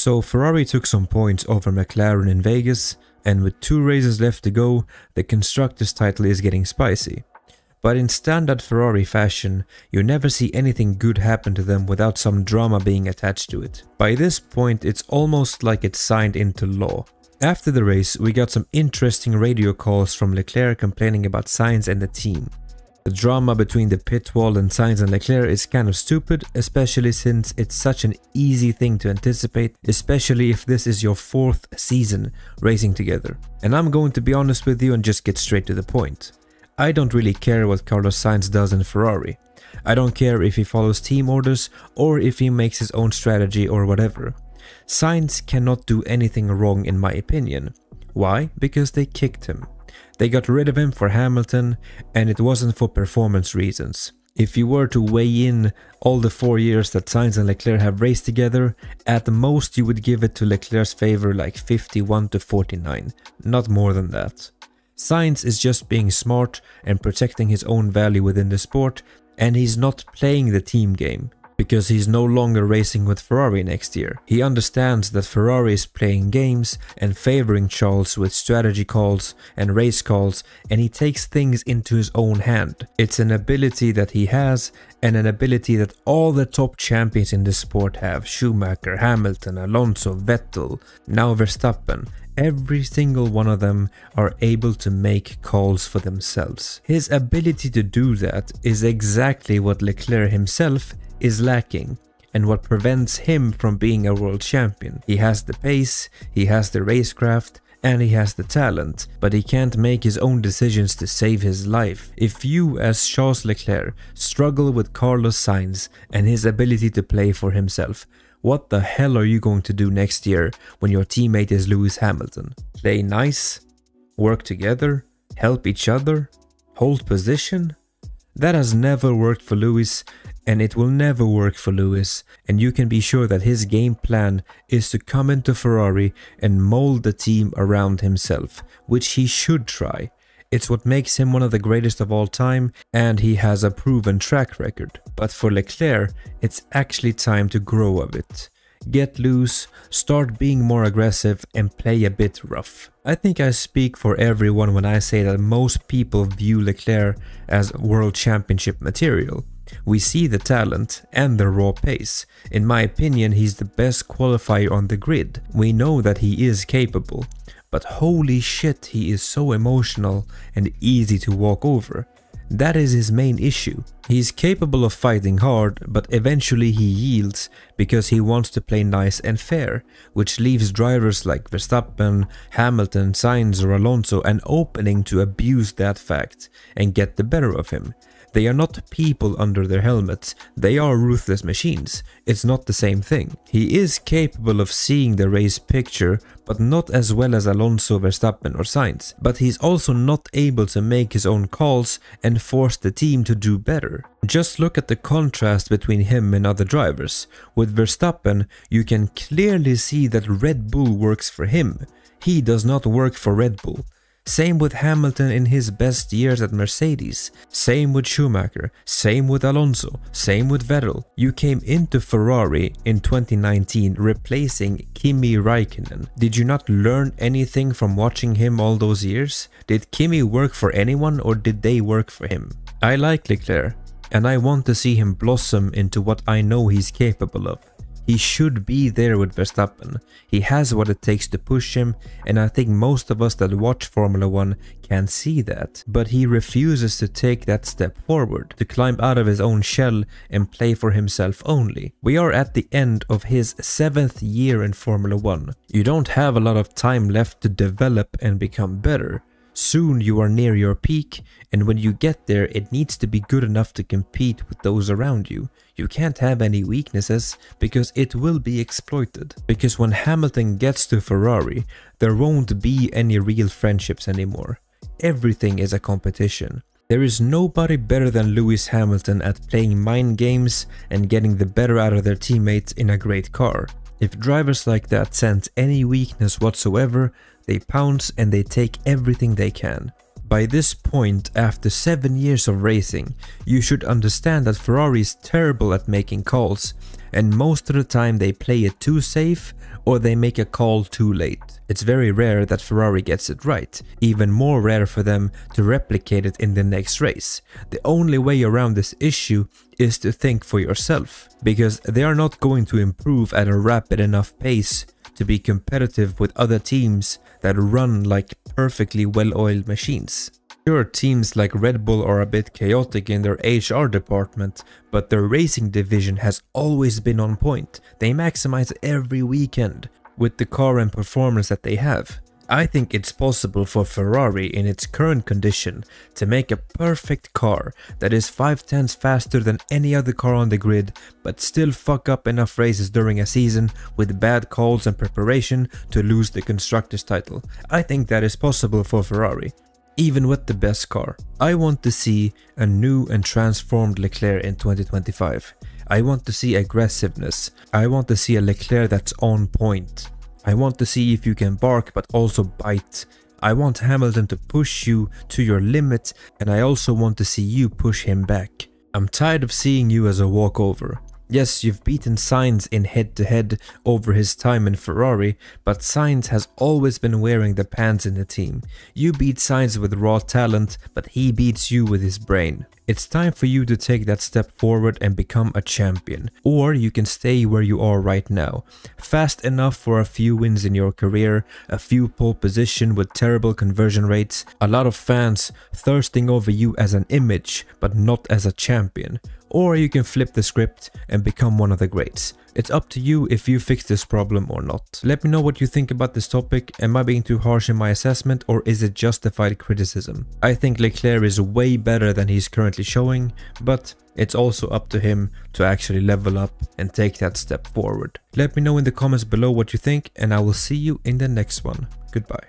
So Ferrari took some points over McLaren in Vegas, and with 2 races left to go, the Constructors' title is getting spicy. But in standard Ferrari fashion, you never see anything good happen to them without some drama being attached to it. By this point, it's almost like it's signed into law. After the race, we got some interesting radio calls from Leclerc complaining about Sainz and the team. The drama between the pit wall and Sainz and Leclerc is kind of stupid, especially since it's such an easy thing to anticipate, especially if this is your 4th season racing together. And I'm going to be honest with you and just get straight to the point. I don't really care what Carlos Sainz does in Ferrari. I don't care if he follows team orders or if he makes his own strategy or whatever. Sainz cannot do anything wrong in my opinion. Why? Because they kicked him. They got rid of him for Hamilton, and it wasn't for performance reasons. If you were to weigh in all the 4 years that Sainz and Leclerc have raced together, at the most you would give it to Leclerc's favor like 51 to 49, not more than that. Sainz is just being smart and protecting his own value within the sport, and he's not playing the team game, because he's no longer racing with Ferrari next year. He understands that Ferrari is playing games and favoring Charles with strategy calls and race calls, and he takes things into his own hand. It's an ability that he has, and an ability that all the top champions in the sport have. Schumacher, Hamilton, Alonso, Vettel, now Verstappen. Every single one of them are able to make calls for themselves. His ability to do that is exactly what Leclerc himself is lacking, and what prevents him from being a world champion. He has the pace, he has the racecraft, and he has the talent, but he can't make his own decisions to save his life. If you, as Charles Leclerc, struggle with Carlos Sainz and his ability to play for himself, what the hell are you going to do next year when your teammate is Lewis Hamilton? Play nice? Work together? Help each other? Hold position? That has never worked for Lewis, and it will never work for Lewis, and you can be sure that his game plan is to come into Ferrari and mold the team around himself, which he should try. It's what makes him one of the greatest of all time, and he has a proven track record. But for Leclerc, it's actually time to grow a bit. Get loose, start being more aggressive, and play a bit rough. I think I speak for everyone when I say that most people view Leclerc as world championship material. We see the talent and the raw pace. In my opinion, he's the best qualifier on the grid. We know that he is capable. But holy shit, he is so emotional and easy to walk over. That is his main issue. He's capable of fighting hard, but eventually he yields because he wants to play nice and fair, which leaves drivers like Verstappen, Hamilton, Sainz or Alonso an opening to abuse that fact and get the better of him. They are not people under their helmets, they are ruthless machines. It's not the same thing. He is capable of seeing the race picture, but not as well as Alonso, Verstappen or Sainz. But he's also not able to make his own calls and force the team to do better. Just look at the contrast between him and other drivers. With Verstappen, you can clearly see that Red Bull works for him. He does not work for Red Bull. Same with Hamilton in his best years at Mercedes, same with Schumacher, same with Alonso, same with Vettel. You came into Ferrari in 2019 replacing Kimi Räikkönen. Did you not learn anything from watching him all those years? Did Kimi work for anyone or did they work for him? I like Leclerc, and I want to see him blossom into what I know he's capable of. He should be there with Verstappen. He has what it takes to push him, and I think most of us that watch Formula 1 can see that. But he refuses to take that step forward, to climb out of his own shell and play for himself only. We are at the end of his 7th year in Formula 1. You don't have a lot of time left to develop and become better. Soon you are near your peak, and when you get there it needs to be good enough to compete with those around you. You can't have any weaknesses because it will be exploited. Because when Hamilton gets to Ferrari, there won't be any real friendships anymore. Everything is a competition. There is nobody better than Lewis Hamilton at playing mind games and getting the better out of their teammates in a great car. If drivers like that sense any weakness whatsoever, they pounce and they take everything they can. By this point, after 7 years of racing, you should understand that Ferrari is terrible at making calls, and most of the time they play it too safe or they make a call too late. It's very rare that Ferrari gets it right, even more rare for them to replicate it in the next race. The only way around this issue is to think for yourself, because they are not going to improve at a rapid enough pace to be competitive with other teams that run like perfectly well-oiled machines. Sure, teams like Red Bull are a bit chaotic in their HR department, but their racing division has always been on point. They maximize every weekend with the car and performance that they have. I think it's possible for Ferrari in its current condition to make a perfect car that is 5/10ths faster than any other car on the grid, but still fuck up enough races during a season with bad calls and preparation to lose the constructors title. I think that is possible for Ferrari, even with the best car. I want to see a new and transformed Leclerc in 2025. I want to see aggressiveness. I want to see a Leclerc that's on point. I want to see if you can bark but also bite. I want Hamilton to push you to your limit, and I also want to see you push him back. I'm tired of seeing you as a walkover. Yes, you've beaten Sainz in head-to-head over his time in Ferrari, but Sainz has always been wearing the pants in the team. You beat Sainz with raw talent, but he beats you with his brain. It's time for you to take that step forward and become a champion. Or you can stay where you are right now. Fast enough for a few wins in your career, a few pole position with terrible conversion rates, a lot of fans thirsting over you as an image, but not as a champion. Or you can flip the script and become one of the greats. It's up to you if you fix this problem or not. Let me know what you think about this topic. Am I being too harsh in my assessment, or is it justified criticism? I think Leclerc is way better than he's currently showing, but it's also up to him to actually level up and take that step forward. Let me know in the comments below what you think, and I will see you in the next one. Goodbye.